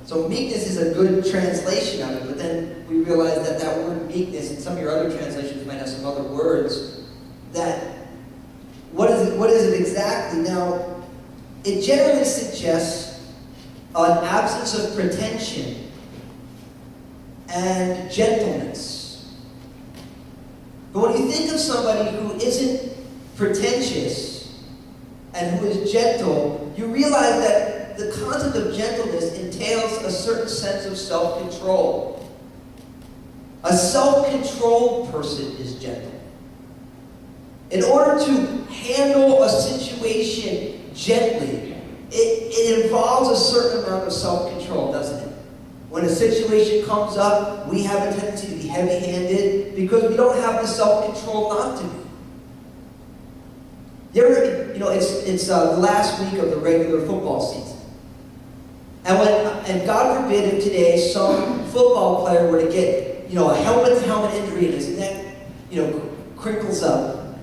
So meekness is a good translation of it, but then we realize that that word meekness, and some of your other translations might have some other words, that what is it exactly? Now, it generally suggests an absence of pretension and gentleness. But when you think of somebody who isn't pretentious and who is gentle, you realize that the concept of gentleness entails a certain sense of self-control. A self-controlled person is gentle. In order to handle a situation gently, it involves a certain amount of self-control, doesn't it? When a situation comes up, we have a tendency to be heavy-handed because we don't have the self-control not to be. It's the last week of the regular football season. And God forbid if today some football player were to get, a helmet-to-helmet injury and his neck, crinkles up,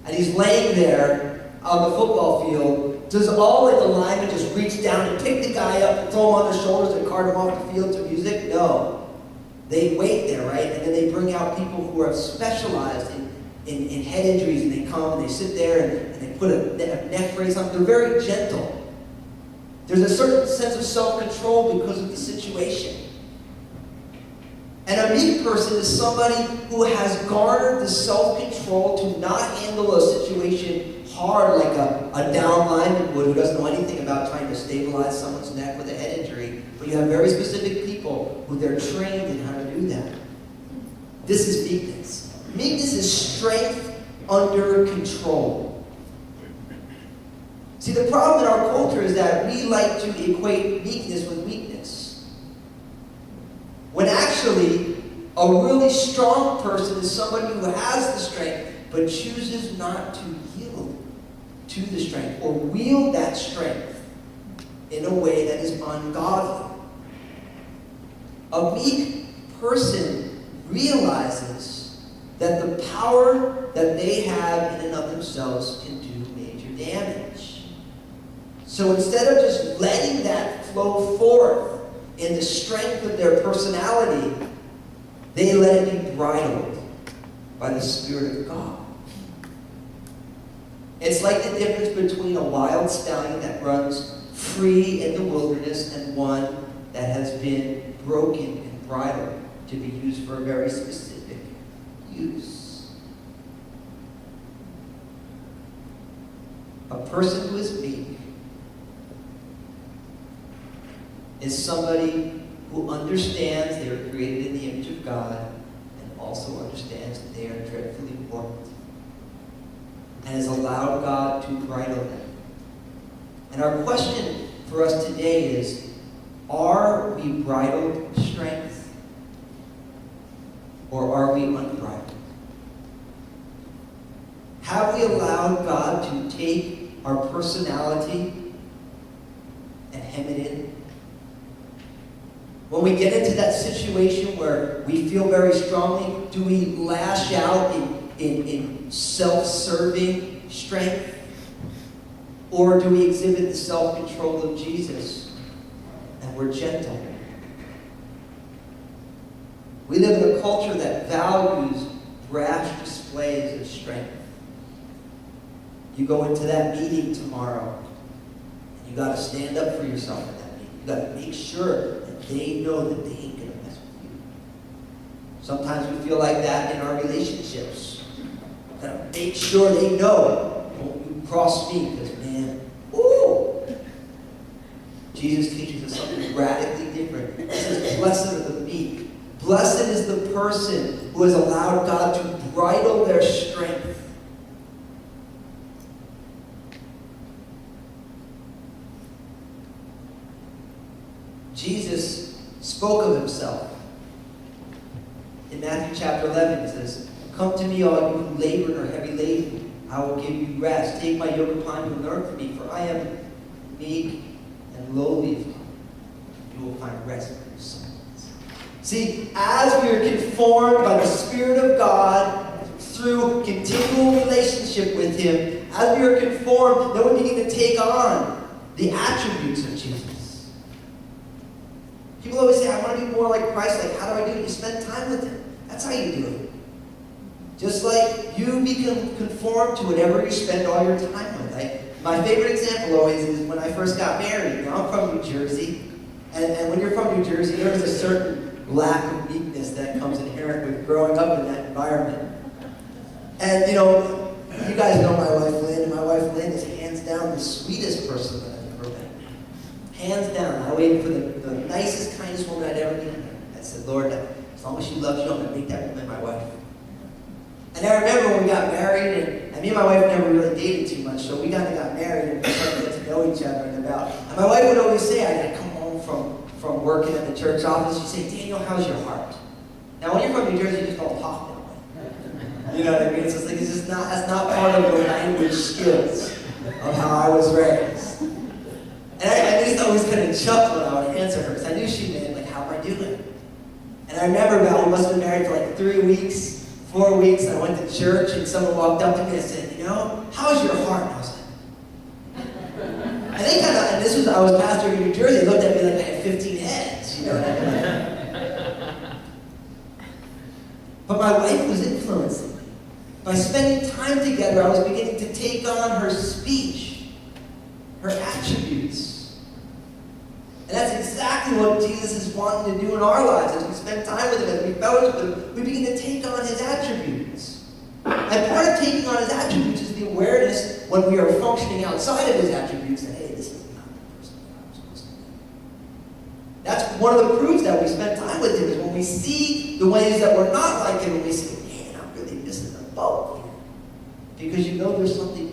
and he's laying there on the football field, does all the linemen just reach down and pick the guy up and throw him on their shoulders and cart him off the field to music? No. They wait there, right? And then they bring out people who are specialized in head injuries, and they come and they sit there and they put a neck brace on. They're very gentle. There's a certain sense of self-control because of the situation. And a meek person is somebody who has garnered the self-control to not handle a situation hard like a down lineman would who doesn't know anything about trying to stabilize someone's neck with a head injury. But you have very specific people who they're trained in how to do that. This is meekness. Meekness is strength under control. See, the problem in our culture is that we like to equate meekness with weakness. When actually, a really strong person is somebody who has the strength, but chooses not to yield to the strength, or wield that strength in a way that is ungodly. A meek person realizes that the power that they have in and of themselves can do major damage. So instead of just letting that flow forth in the strength of their personality, they let it be bridled by the Spirit of God. It's like the difference between a wild stallion that runs free in the wilderness and one that has been broken and bridled to be used for a very specific use. A person who is meek is somebody who understands they are created in the image of God and also understands that they are dreadfully warped and has allowed God to bridle them. And our question for us today is, are we bridled strength or are we unbridled? Have we allowed God to take our personality and hem it in? When we get into that situation where we feel very strongly, do we lash out in self-serving strength? Or do we exhibit the self-control of Jesus and we're gentle? We live in a culture that values brash displays of strength. You go into that meeting tomorrow, and you got to stand up for yourself at that meeting. You got to make sure that they know that they ain't going to mess with you. Sometimes we feel like that in our relationships. Got to make sure they know it. Don't you cross me, because man, ooh! Jesus teaches us something radically different. He says, blessed are the meek. Blessed is the person who has allowed God to bridle their strength. Jesus spoke of himself. In Matthew chapter 11, it says, "Come to me, all you who labor and are heavy laden. I will give you rest. Take my yoke upon you and learn from me, for I am meek and lowly of heart. You will find rest for your souls." See, as we are conformed by the Spirit of God through continual relationship with Him, as we are conformed, then we begin to take on the attributes of Jesus. People always say, I want to be more like Christ. Like, how do I do it? You spend time with him. That's how you do it. Just like you become conformed to whatever you spend all your time with. My favorite example always is when I first got married. Now, I'm from New Jersey. And when you're from New Jersey, there's a certain lack of meekness that comes inherent with growing up in that environment. And, you guys know my wife Lynn. And my wife Lynn is hands down the sweetest person that I've ever met. Hands down. I waited for the nicest, kindest woman I'd ever met. I said, Lord, as long as she loves you, I'm going to make that woman my wife. And I remember when we got married, and me and my wife never really dated too much, so we got married and we started to get to know each other. And my wife would always say, I'd come home from working at the church office, she'd say, Daniel, how's your heart? Now, when you're from New Jersey, you just don't talk that way. You know what I mean? It's just like, that's not part of the language skills of how I was raised. And I just always kind of chuckle when I would answer her, because I knew she meant, like, how am I doing? And I remember we must have been married for like 3 weeks, 4 weeks, and I went to church, and someone walked up to me and said, how's your heart? And I was like, and they kind of, and I was pastoring in New Jersey, they looked at me like I had 15 heads, you know what I mean? But my wife was influencing me. By spending time together, I was beginning to take on her speech, her attributes. And that's exactly what Jesus is wanting to do in our lives. As we spend time with him, as we fellowship with him, we begin to take on his attributes. And part of taking on his attributes is the awareness when we are functioning outside of his attributes that, hey, this is not the person that I'm supposed to be. That's one of the proofs that we spend time with him, is when we see the ways that we're not like him, and we say, man, I'm really missing the boat here. Because there's something